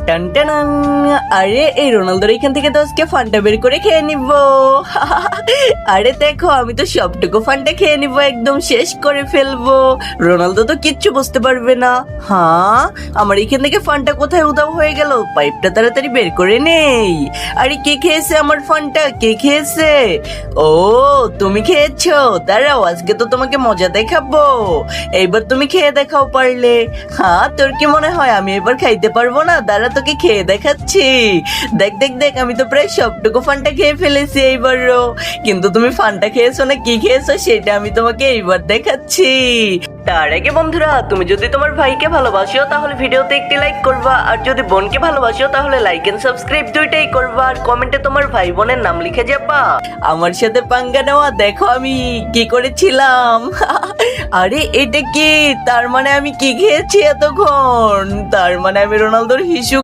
টান টানাং। আরে এই রোনালদোর এখান থেকে তো আজকে ফান্টা বের করে খেয়ে নিব। আরে দেখো আমি তো সবটুকু ফান্টা খেয়ে নিব, একদম শেষ করে ফেলবো। রোনালদো তো কিচ্ছু বুঝতে পারবে না। হ্যাঁ, আমার এখান থেকে ফান্টা কোথায় উধাও হয়ে গেল? পাইপটা তাড়াতাড়ি বের করে নেই। আরে কে খেয়েছে আমার ফান্টা? কে খেয়েছে? ও তুমি খেয়েছো, দাঁড়াও আজকে তো তোমাকে মজা দেখাবো। এইবার তুমি খেয়ে দেখাও পারলে। হ্যাঁ, তোর কি মনে হয় আমি এবার খাইতে পারবো না? দাঁড়া তোকে খেয়ে দেখাচ্ছি। দেখ দেখ দেখ, আমি তো প্রায় সবটুকু ফান্টা খেয়ে ফেলেছি এইবারও। কিন্তু তুমি ফান্টা খেয়েছো না কি খেয়েছো সেটা আমি তোমাকে এইবার দেখাচ্ছি। তার আগে বন্ধুরা, তুমি যদি তোমার ভাইকে ভালোবাসো তাহলে ভিডিওতে একটি লাইক করবা, আর যদি বোনকে ভালোবাসো তাহলে লাইক এন্ড সাবস্ক্রাইব দুইটাই করবা, আর কমেন্টে তোমার ভাই বোনের নাম লিখে যাবা। আমার সাথে পাঙ্গা নেওয়া দেখো আমি কি করেছিলাম। আরে এটা কি? তার মানে আমি কি খেয়েছি এতক্ষণ? তার মানে আমি রোনালদোর হিসু